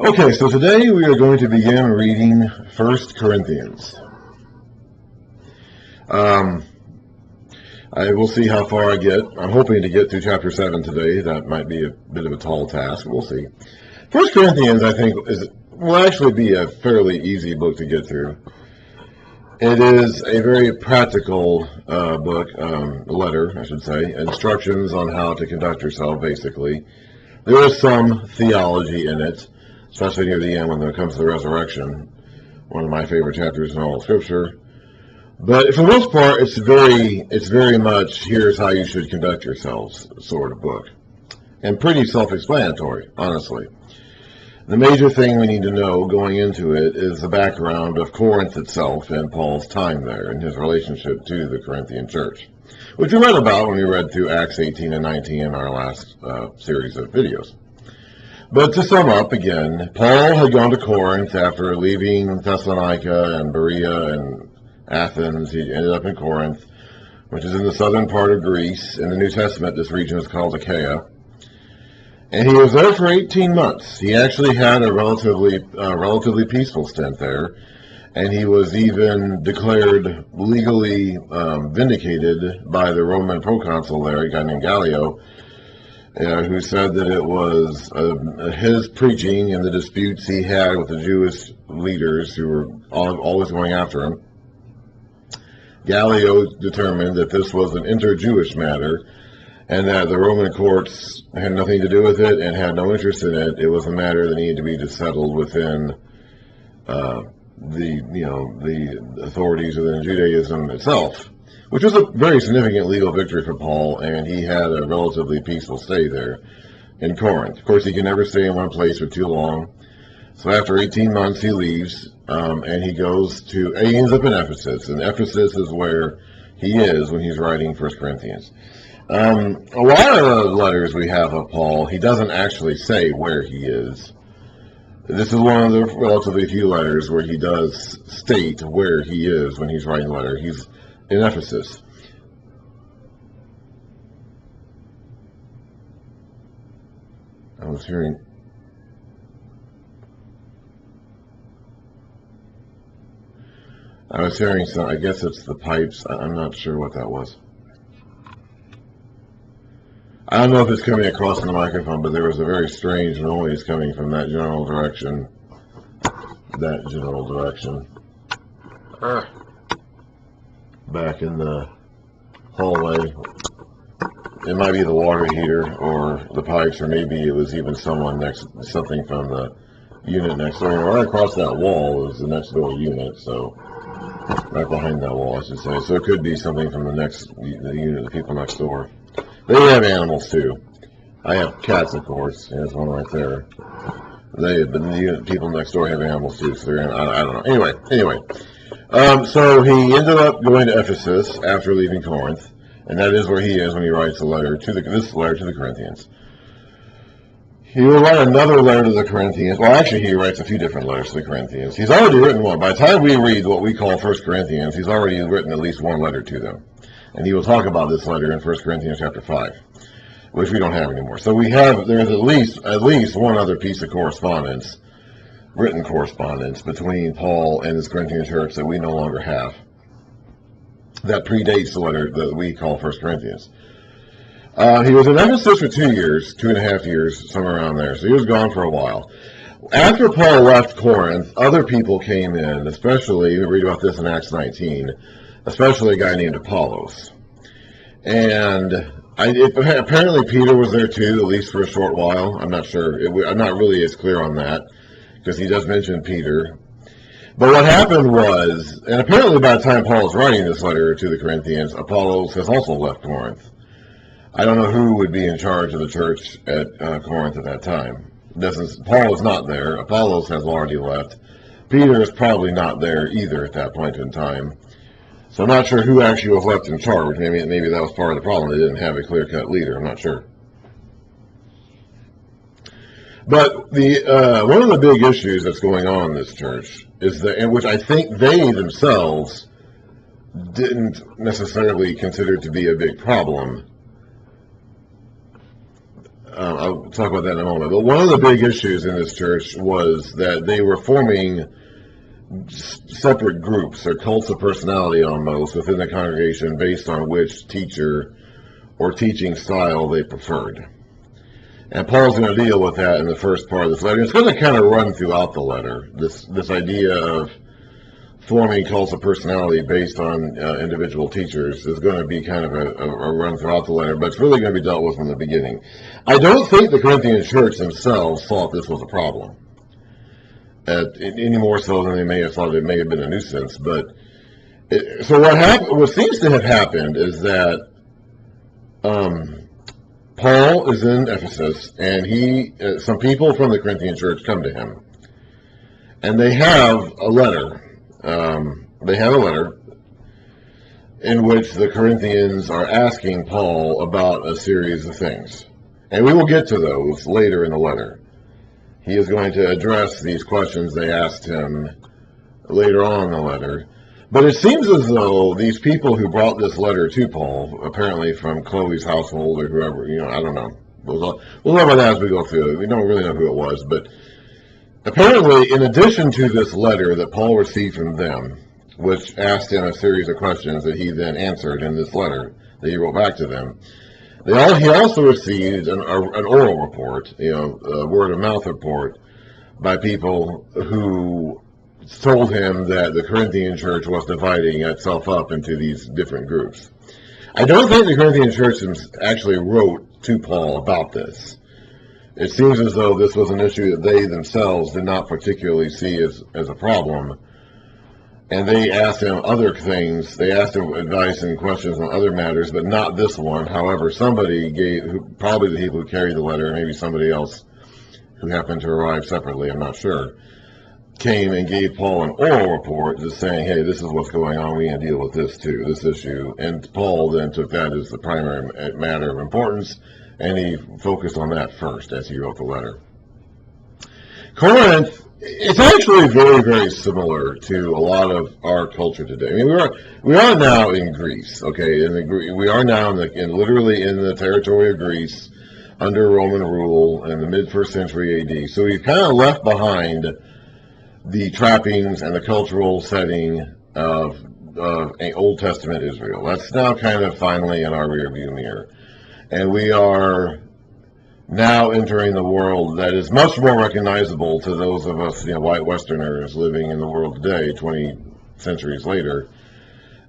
Okay, so today we are going to begin reading 1 Corinthians. I will see how far I get. I'm hoping to get through chapter 7 today. That might be a bit of a tall task. We'll see. 1 Corinthians, I think, will actually be a fairly easy book to get through. It is a very practical book, letter, I should say, instructions on how to conduct yourself, basically. There is some theology in it, especially near the end when it comes to the resurrection, one of my favorite chapters in all of Scripture. But for the most part, it's very much here's how you should conduct yourselves sort of book, and pretty self-explanatory, honestly. The major thing we need to know going into it is the background of Corinth itself and Paul's time there and his relationship to the Corinthian church, which we read about when we read through Acts 18 and 19 in our last series of videos. But to sum up again, Paul had gone to Corinth after leaving Thessalonica and Berea and Athens. He ended up in Corinth, which is in the southern part of Greece. In the New Testament, this region is called Achaia. And he was there for 18 months. He actually had a relatively peaceful stint there, and he was even declared legally vindicated by the Roman proconsul there, a guy named Gallio, who said that it was his preaching and the disputes he had with the Jewish leaders who were always going after him. Gallio determined that this was an inter-Jewish matter and that the Roman courts had nothing to do with it and had no interest in it. It was a matter that needed to be settled within the authorities within Judaism itself, which was a very significant legal victory for Paul, and he had a relatively peaceful stay there in Corinth. Of course, he can never stay in one place for too long. So after 18 months, he leaves, and he ends up in Ephesus, and Ephesus is where he is when he's writing 1 Corinthians. A lot of the letters we have of Paul, he doesn't actually say where he is. This is one of the relatively few letters where he does state where he is when he's writing a letter. He's in Ephesus. I was hearing some, I guess it's the pipes. I'm not sure what that was. I don't know if it's coming across in the microphone, but there was a very strange noise coming from that general direction. Back in the hallway. It might be the water heater or the pipes, or maybe it was even something from the unit next door. Right across that wall is the next door unit, so right behind that wall, I should say. So it could be something from the unit, the people next door. They have animals too. I have cats, of course. There's one right there. The people next door have animals too, so I don't know. Anyway. So he ended up going to Ephesus after leaving Corinth, and that is where he is when he writes this letter to the Corinthians. He will write another letter to the Corinthians. Well, actually, he writes a few different letters to the Corinthians. He's already written one. By the time we read what we call 1 Corinthians, he's already written at least one letter to them. And he will talk about this letter in 1 Corinthians chapter 5, which we don't have anymore. So there's at least one other piece of correspondence, written correspondence, between Paul and his Corinthian church that we no longer have. That predates the letter that we call 1 Corinthians. He was in Ephesus for 2.5 years, somewhere around there. So he was gone for a while. After Paul left Corinth, other people came in, especially, we read about this in Acts 19, especially a guy named Apollos. And apparently Peter was there too, at least for a short while. I'm not sure. I'm not really as clear on that, because he does mention Peter. But what happened was, and apparently by the time Paul is writing this letter to the Corinthians, Apollos has also left Corinth. I don't know who would be in charge of the church at Corinth at that time. Paul is not there. Apollos has already left. Peter is probably not there either at that point in time. So I'm not sure who actually was left in charge. Maybe that was part of the problem. They didn't have a clear-cut leader. I'm not sure. But one of the big issues that's going on in this church is that, in which I think they themselves didn't necessarily consider to be a big problem, I'll talk about that in a moment. But one of the big issues in this church was that they were forming separate groups or cults of personality almost within the congregation based on which teacher or teaching style they preferred. And Paul's going to deal with that in the first part of this letter. It's going to kind of run throughout the letter, this idea of forming cults of personality based on individual teachers is going to be kind of a run throughout the letter, but it's really going to be dealt with from the beginning. I don't think the Corinthian church themselves thought this was a problem, any more so than they may have thought it may have been a nuisance. But so what seems to have happened is that Paul is in Ephesus, and some people from the Corinthian church come to him, and they have a letter. In which the Corinthians are asking Paul about a series of things. And we will get to those later in the letter. He is going to address these questions they asked him later on in the letter. But it seems as though these people who brought this letter to Paul, apparently from Chloe's household or whoever, I don't know. We'll talk about that as we go through it. We don't really know who it was, but apparently, in addition to this letter that Paul received from them, which asked him a series of questions that he then answered in this letter that he wrote back to them, he also received an oral report, a word-of-mouth report by people who told him that the Corinthian church was dividing itself up into these different groups. I don't think the Corinthian church actually wrote to Paul about this. It seems as though this was an issue that they themselves did not particularly see as a problem. And they asked him other things. They asked him advice and questions on other matters, but not this one. However, somebody probably the people who carried the letter, maybe somebody else who happened to arrive separately, I'm not sure, came and gave Paul an oral report just saying, hey, this is what's going on. We can deal with this too, this issue. And Paul then took that as the primary matter of importance, and he focused on that first as he wrote the letter. Corinth, it's actually very, very similar to a lot of our culture today. I mean, we are now in Greece, okay? We are now literally in the territory of Greece under Roman rule in the mid-1st century AD. So we've kind of left behind the trappings and the cultural setting of Old Testament Israel. That's now kind of finally in our rearview mirror. And we are now entering the world that is much more recognizable to those of us, white Westerners living in the world today, 20 centuries later.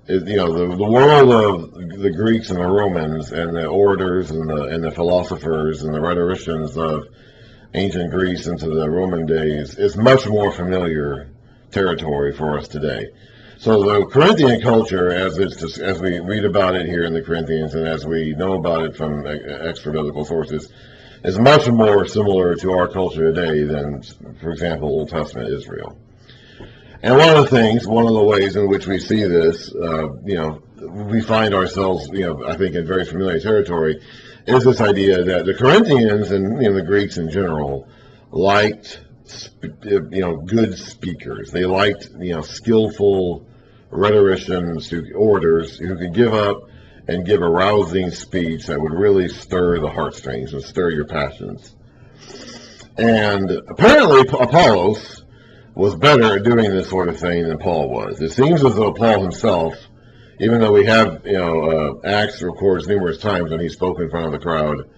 The world of the Greeks and the Romans and the orators and the philosophers and the rhetoricians of ancient Greece into the Roman days is much more familiar territory for us today. So the Corinthian culture, as we read about it here in the Corinthians and as we know about it from extra biblical sources, is much more similar to our culture today than, for example, Old Testament Israel. And one of the ways in which we see this, we find ourselves, I think, in very familiar territory, is this idea that the Corinthians and the Greeks in general liked, good speakers. They liked, skillful rhetoricians, orators who could give up and give a rousing speech that would really stir the heartstrings and stir your passions. And apparently Apollos was better at doing this sort of thing than Paul was. It seems as though Paul himself, even though we have, Acts records numerous times when he spoke in front of the crowd,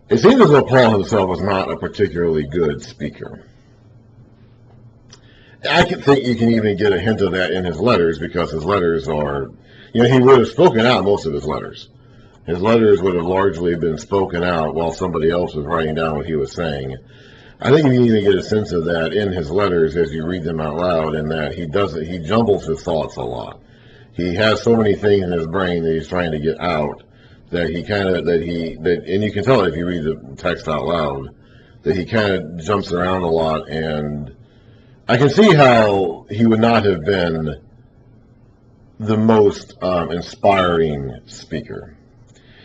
it seems as though Paul himself was not a particularly good speaker. I think you can even get a hint of that in his letters, because his letters are, he would have spoken out most of his letters. His letters would have largely been spoken out while somebody else was writing down what he was saying. I think you can even get a sense of that in his letters as you read them out loud, and that he jumbles his thoughts a lot. He has so many things in his brain that he's trying to get out that and you can tell if you read the text out loud, that he kind of jumps around a lot, and I can see how he would not have been the most inspiring speaker.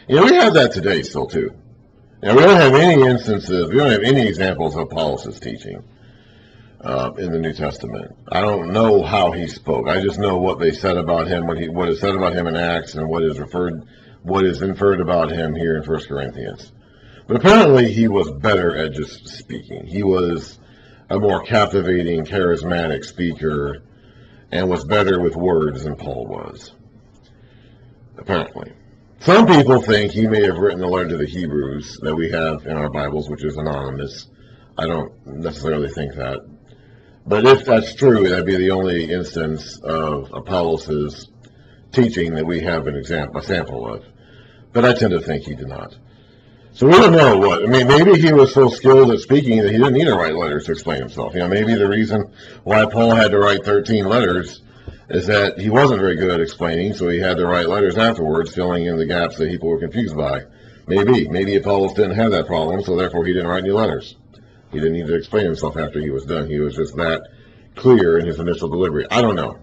We have that today still too. Now, we don't have any examples of Apollos' teaching in the New Testament. I don't know how he spoke. I just know what they said about him, what is said about him in Acts, and what is inferred about him here in 1 Corinthians. But apparently he was better at just speaking. He was a more captivating, charismatic speaker and was better with words than Paul was, apparently. Some people think he may have written the letter to the Hebrews that we have in our Bibles, which is anonymous. I don't necessarily think that. But if that's true, that'd be the only instance of Apollos' teaching that we have a sample of. But I tend to think he did not. So we don't know what. I mean, maybe he was so skilled at speaking that he didn't need to write letters to explain himself. Maybe the reason why Paul had to write 13 letters is that he wasn't very good at explaining, so he had to write letters afterwards, filling in the gaps that people were confused by. Maybe Apollos didn't have that problem, so therefore he didn't write any letters. He didn't need to explain himself after he was done. He was just that clear in his initial delivery. I don't know.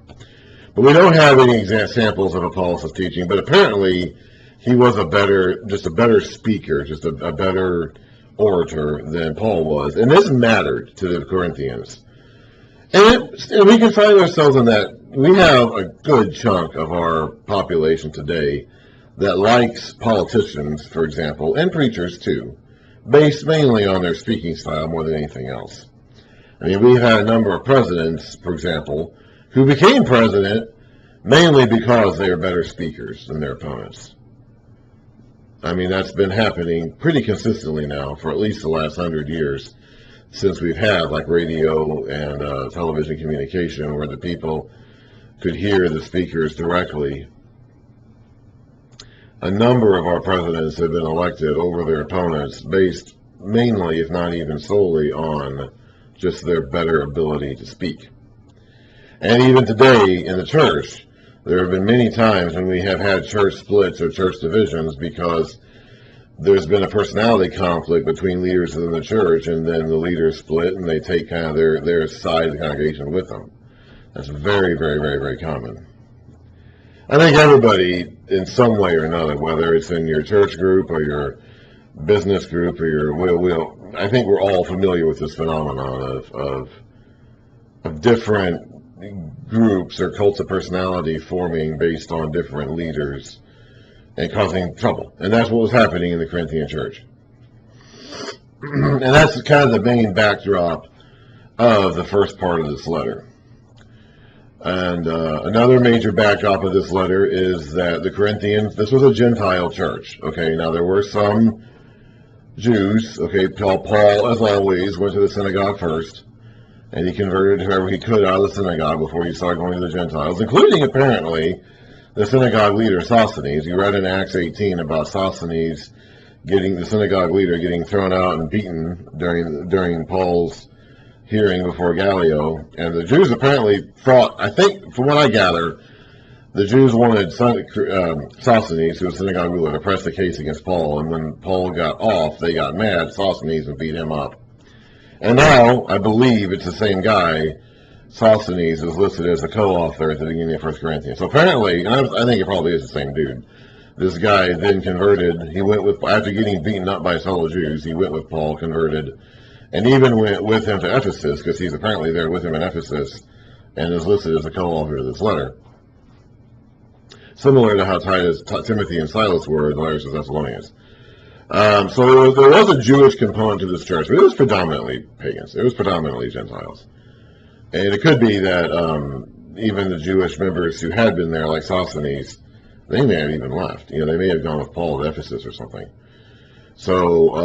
But we don't have any exact samples of Apollos' teaching, but apparently he was a better speaker, just a better orator than Paul was. And this mattered to the Corinthians. And we can find ourselves in that. We have a good chunk of our population today that likes politicians, for example, and preachers too, based mainly on their speaking style more than anything else. I mean, we've had a number of presidents, for example, who became president mainly because they are better speakers than their opponents. I mean, that's been happening pretty consistently now for at least the last 100 years since we've had like radio and television communication where the people could hear the speakers directly. A number of our presidents have been elected over their opponents based mainly, if not even solely, on just their better ability to speak. And even today in the church, there have been many times when we have had church splits or church divisions because there's been a personality conflict between leaders within the church, and then the leaders split and they take kind of their side of the congregation with them. That's very, very, very, very common. I think everybody, in some way or another, whether it's in your church group or your business group or your I think we're all familiar with this phenomenon of different groups or cults of personality forming based on different leaders and causing trouble. And that's what was happening in the Corinthian church. And that's kind of the main backdrop of the first part of this letter. And another major backdrop of this letter is that the Corinthians, this was a Gentile church. Okay, now there were some Jews. Okay, Paul, as always, went to the synagogue first, and he converted whoever he could out of the synagogue before he started going to the Gentiles, including apparently the synagogue leader Sosthenes. You read in Acts 18 about Sosthenes the synagogue leader getting thrown out and beaten during Paul's hearing before Gallio. And the Jews apparently thought, I think from what I gather, the Jews wanted Sosthenes, who was synagogue ruler, to press the case against Paul. And when Paul got off, they got mad, Sosthenes, and beat him up. And now, I believe it's the same guy. Sosthenes is listed as a co-author at the beginning of 1 Corinthians. So apparently, and I think it probably is the same dude, this guy then converted. He went with, after getting beaten up by his fellow Jews, he went with Paul, converted, and even went with him to Ephesus, because he's apparently there with him in Ephesus, and is listed as a co-author of this letter. Similar to how Timothy and Silas were in the letters to Thessalonians. So there was a Jewish component to this church, but it was predominantly pagans. It was predominantly Gentiles. And it could be that even the Jewish members who had been there, like Sosthenes, they may have even left. They may have gone with Paul to Ephesus or something. So,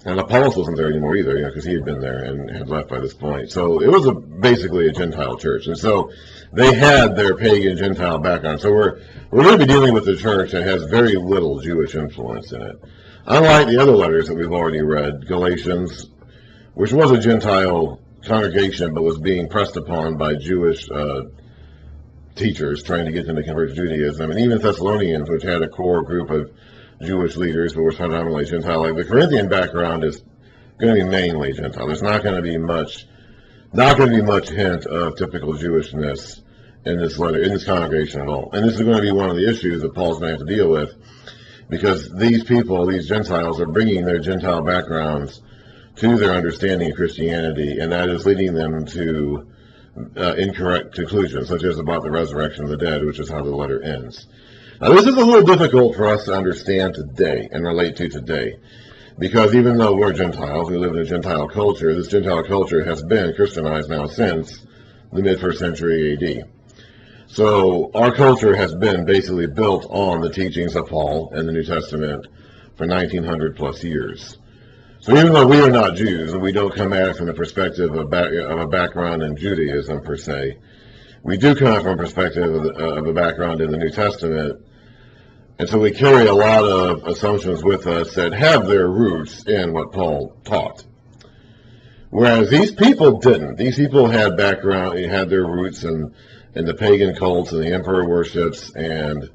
and Apollos wasn't there anymore either, because he had been there and had left by this point. So it was basically a Gentile church. And so they had their pagan Gentile background. So we're going to be dealing with a church that has very little Jewish influence in it. Unlike the other letters that we've already read, Galatians, which was a Gentile congregation but was being pressed upon by Jewish teachers trying to get them to convert to Judaism, and even Thessalonians, which had a core group of Jewish leaders but was predominantly Gentile. Like the Corinthian background is going to be mainly Gentile. There's not going to be much hint of typical Jewishness in this letter, in this congregation at all. And this is going to be one of the issues that Paul's going to have to deal with, because these people, these Gentiles, are bringing their Gentile backgrounds to their understanding of Christianity, and that is leading them to incorrect conclusions, such as about the resurrection of the dead, which is how the letter ends. Now, this is a little difficult for us to understand today and relate to today, Because even though we're Gentiles, we live in a Gentile culture, this Gentile culture has been Christianized now since the mid-first century AD. So our culture has been basically built on the teachings of Paul and the New Testament for 1900 plus years. So even though we are not Jews, and we don't come at it from the perspective of a background in Judaism per se, we do come from a perspective of a background in the New Testament. And so we carry a lot of assumptions with us that have their roots in what Paul taught. Whereas these people didn't. These people had had their roots in the pagan cults and the emperor worships, and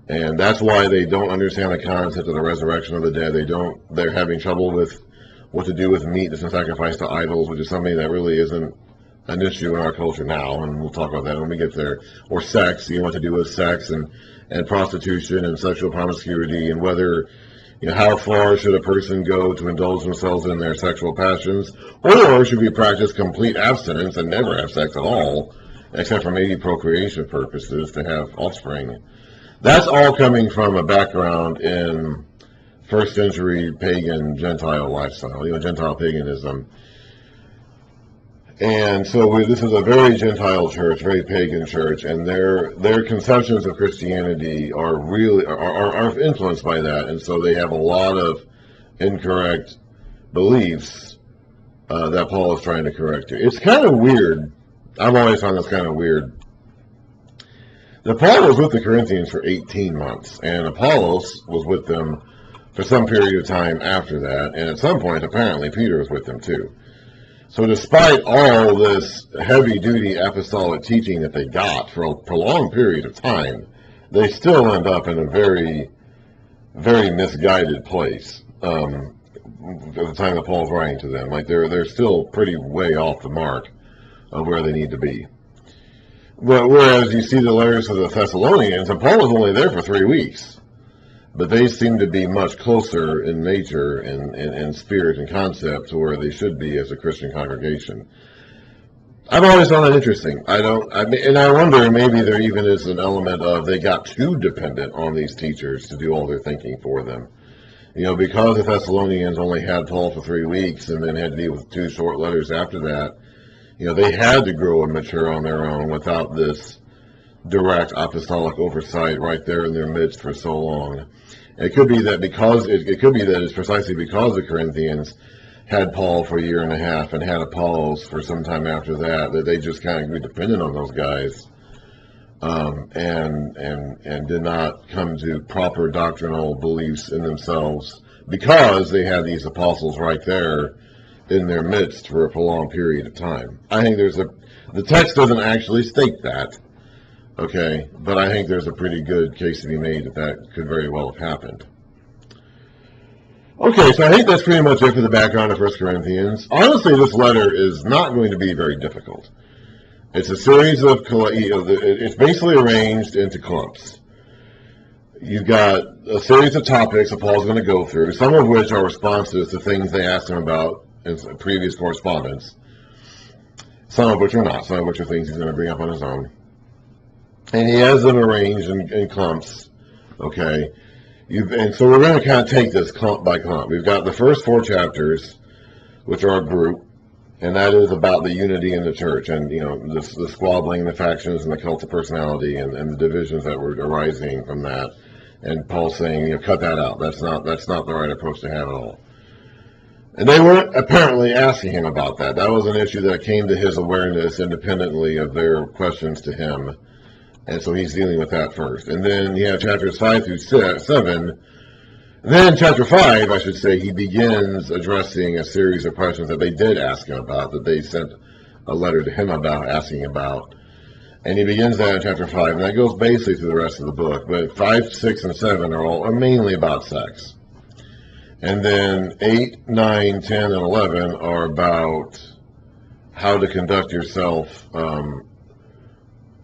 that's why they don't understand the concept of the resurrection of the dead. They're having trouble with what to do with meat that's been sacrificed to idols, which is something that really isn't an issue in our culture now, and we'll talk about that when we get there. Or sex, what to do with sex and prostitution and sexual promiscuity, and whether, how far should a person go to indulge themselves in their sexual passions, or should we practice complete abstinence and never have sex at all, except for maybe procreation purposes to have offspring. That's all coming from a background in first century pagan Gentile lifestyle, Gentile paganism. And so this is a very Gentile church, very pagan church, and their conceptions of Christianity are influenced by that, and so they have a lot of incorrect beliefs that Paul is trying to correct here. It's kind of weird. I've always found this kind of weird. That Paul was with the Corinthians for 18 months, and Apollos was with them for some period of time after that, and at some point, apparently, Peter was with them too. So despite all this heavy-duty apostolic teaching that they got for a prolonged period of time, they still end up in a very, very misguided place at the time that Paul's writing to them. Like they're still pretty way off the mark of where they need to be. But whereas you see the letters to the Thessalonians, and Paul was only there for 3 weeks, but they seem to be much closer in nature and spirit and concept to where they should be as a Christian congregation. I've always found that interesting. And I wonder maybe there even is an element of they got too dependent on these teachers to do all their thinking for them. Because the Thessalonians only had Paul for 3 weeks and then had to deal with 2 short letters after that, they had to grow and mature on their own without this direct apostolic oversight right there in their midst for so long. It could be that it's precisely because the Corinthians had Paul for a year and a half and had Apollos for some time after that they just kind of grew dependent on those guys, and did not come to proper doctrinal beliefs in themselves because they had these apostles right there in their midst for a prolonged period of time. I think the text doesn't actually state that. Okay, but I think there's a pretty good case to be made that could very well have happened. Okay, so I think that's pretty much it for the background of 1 Corinthians. Honestly, this letter is not going to be very difficult. It's a series of, it's basically arranged into clumps. You've got a series of topics that Paul's going to go through, some of which are responses to things they asked him about in previous correspondence, some of which are not, some of which are things he's going to bring up on his own. And he has them arranged in clumps, okay? And so we're going to kind of take this clump by clump. We've got the first 4 chapters, which are a group, and that is about the unity in the church and, the squabbling, the factions, and the cult of personality, and the divisions that were arising from that. And Paul's saying, cut that out. That's not the right approach to have at all. And they weren't apparently asking him about that. That was an issue that came to his awareness independently of their questions to him. And so he's dealing with that first. And then you have chapters 5 through 7. And then in chapter 5, I should say, he begins addressing a series of questions that they did ask him about, that they sent a letter to him about, asking about. And he begins that in chapter 5, and that goes basically through the rest of the book. But 5, 6, and 7 are mainly about sex. And then 8, 9, 10, and 11 are about how to conduct yourself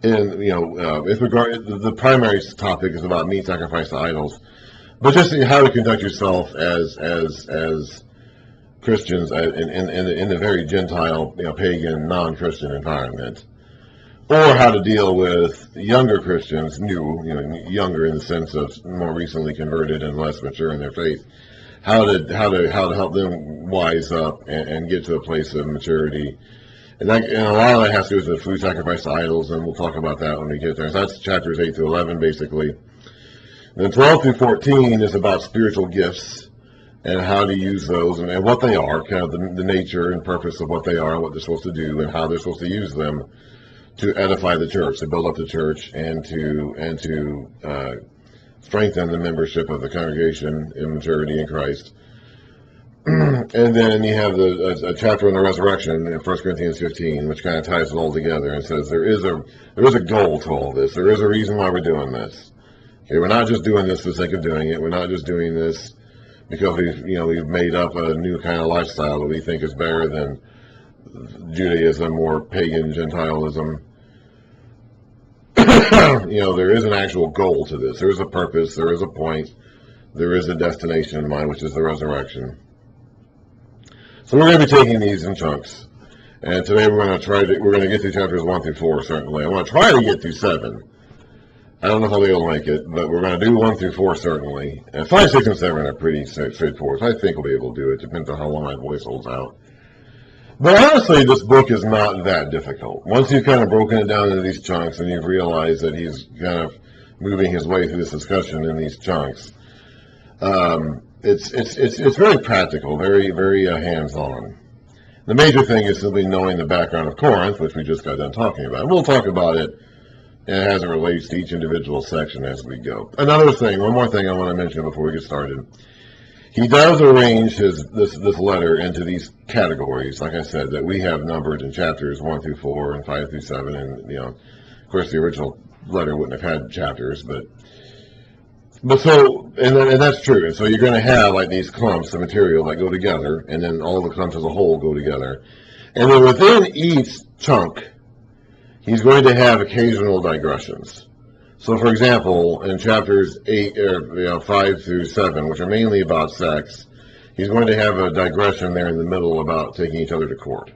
with regard, the primary topic is about meat sacrifice to idols, but just how to conduct yourself as Christians in the very Gentile, pagan, non-Christian environment, or how to deal with younger Christians, younger in the sense of more recently converted and less mature in their faith, how to help them wise up and get to a place of maturity. And a lot of that has to do with the food sacrifice to idols, and we'll talk about that when we get there. So that's chapters 8 through 11, basically. And then 12 through 14 is about spiritual gifts and how to use those and what they are, kind of the nature and purpose of what they are, what they're supposed to do, and how they're supposed to use them to edify the church, to build up the church, and to strengthen the membership of the congregation in maturity in Christ. And then you have a chapter on the resurrection in 1 Corinthians 15, which kind of ties it all together and says there is a goal to all this. There is a reason why we're doing this. Okay, we're not just doing this for the sake of doing it. We're not just doing this because we've made up a new kind of lifestyle that we think is better than Judaism or pagan Gentilism. There is an actual goal to this. There is a purpose. There is a point. There is a destination in mind, which is the resurrection. So we're going to be taking these in chunks, and today we're going to get through chapters 1 through 4. Certainly, I want to try to get through 7. I don't know if I'll be able to make it, but we're going to do 1 through 4 certainly. And 5, 6, and 7 are pretty straightforward. So I think we'll be able to do it. Depends on how long my voice holds out. But honestly, this book is not that difficult. Once you've kind of broken it down into these chunks, and you've realized that he's kind of moving his way through this discussion in these chunks. It's very practical, very, very hands-on. The major thing is simply knowing the background of Corinth, which we just got done talking about. And we'll talk about it as it relates to each individual section as we go. One more thing I want to mention before we get started. He does arrange this letter into these categories, like I said, that we have numbered in chapters 1 through 4 and 5 through 7. And, of course, the original letter wouldn't have had chapters, but that's true. And so you're going to have like these clumps of material that go together, and then all the clumps as a whole go together. And then within each chunk, he's going to have occasional digressions. So, for example, in chapters 5 through 7, which are mainly about sex, he's going to have a digression there in the middle about taking each other to court.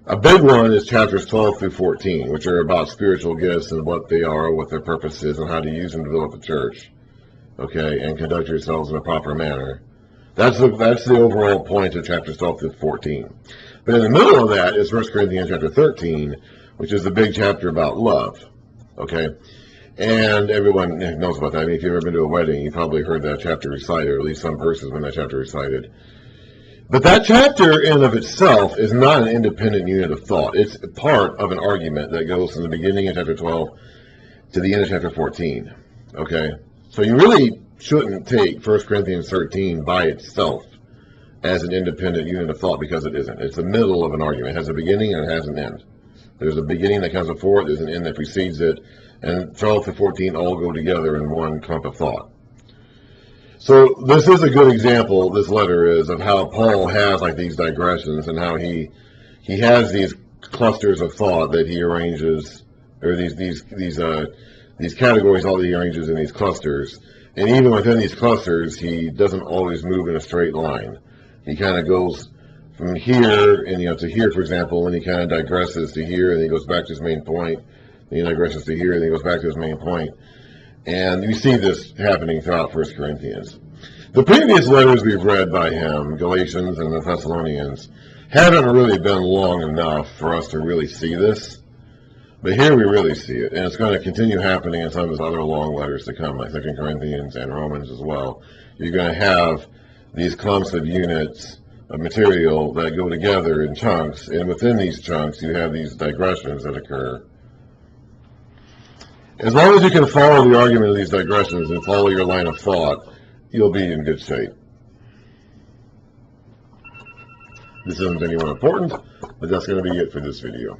A big one is chapters 12 through 14, which are about spiritual gifts and what they are, what their purpose is, and how to use them to build up the church, okay, and conduct yourselves in a proper manner. That's the overall point of chapters 12 through 14. But in the middle of that is 1 Corinthians chapter 13, which is the big chapter about love, okay? And everyone knows about that. I mean, if you've ever been to a wedding, you probably heard that chapter recited, or at least some verses when that chapter recited. But that chapter in of itself is not an independent unit of thought. It's part of an argument that goes from the beginning of chapter 12 to the end of chapter 14, okay? So you really shouldn't take 1 Corinthians 13 by itself as an independent unit of thought, because it isn't. It's the middle of an argument. It has a beginning and it has an end. There's a beginning that comes before it, there's an end that precedes it, and 12 to 14 all go together in one clump of thought. So this is a good example, this letter is, of how Paul has like these digressions and how he has these clusters of thought that he arranges, or these categories, all that he arranges in these clusters. And even within these clusters, he doesn't always move in a straight line. He kind of goes from here and to here, for example, and he kind of digresses to here, and he goes back to his main point. And he digresses to here, and he goes back to his main point. And you see this happening throughout 1 Corinthians. The previous letters we've read by him, Galatians and the Thessalonians, haven't really been long enough for us to really see this. But here we really see it, and it's going to continue happening in some of his other long letters to come, like 2 Corinthians and Romans as well. You're going to have these clumps of units of material that go together in chunks, and within these chunks you have these digressions that occur. As long as you can follow the argument of these digressions and follow your line of thought, you'll be in good shape. This isn't anyone important, but that's going to be it for this video.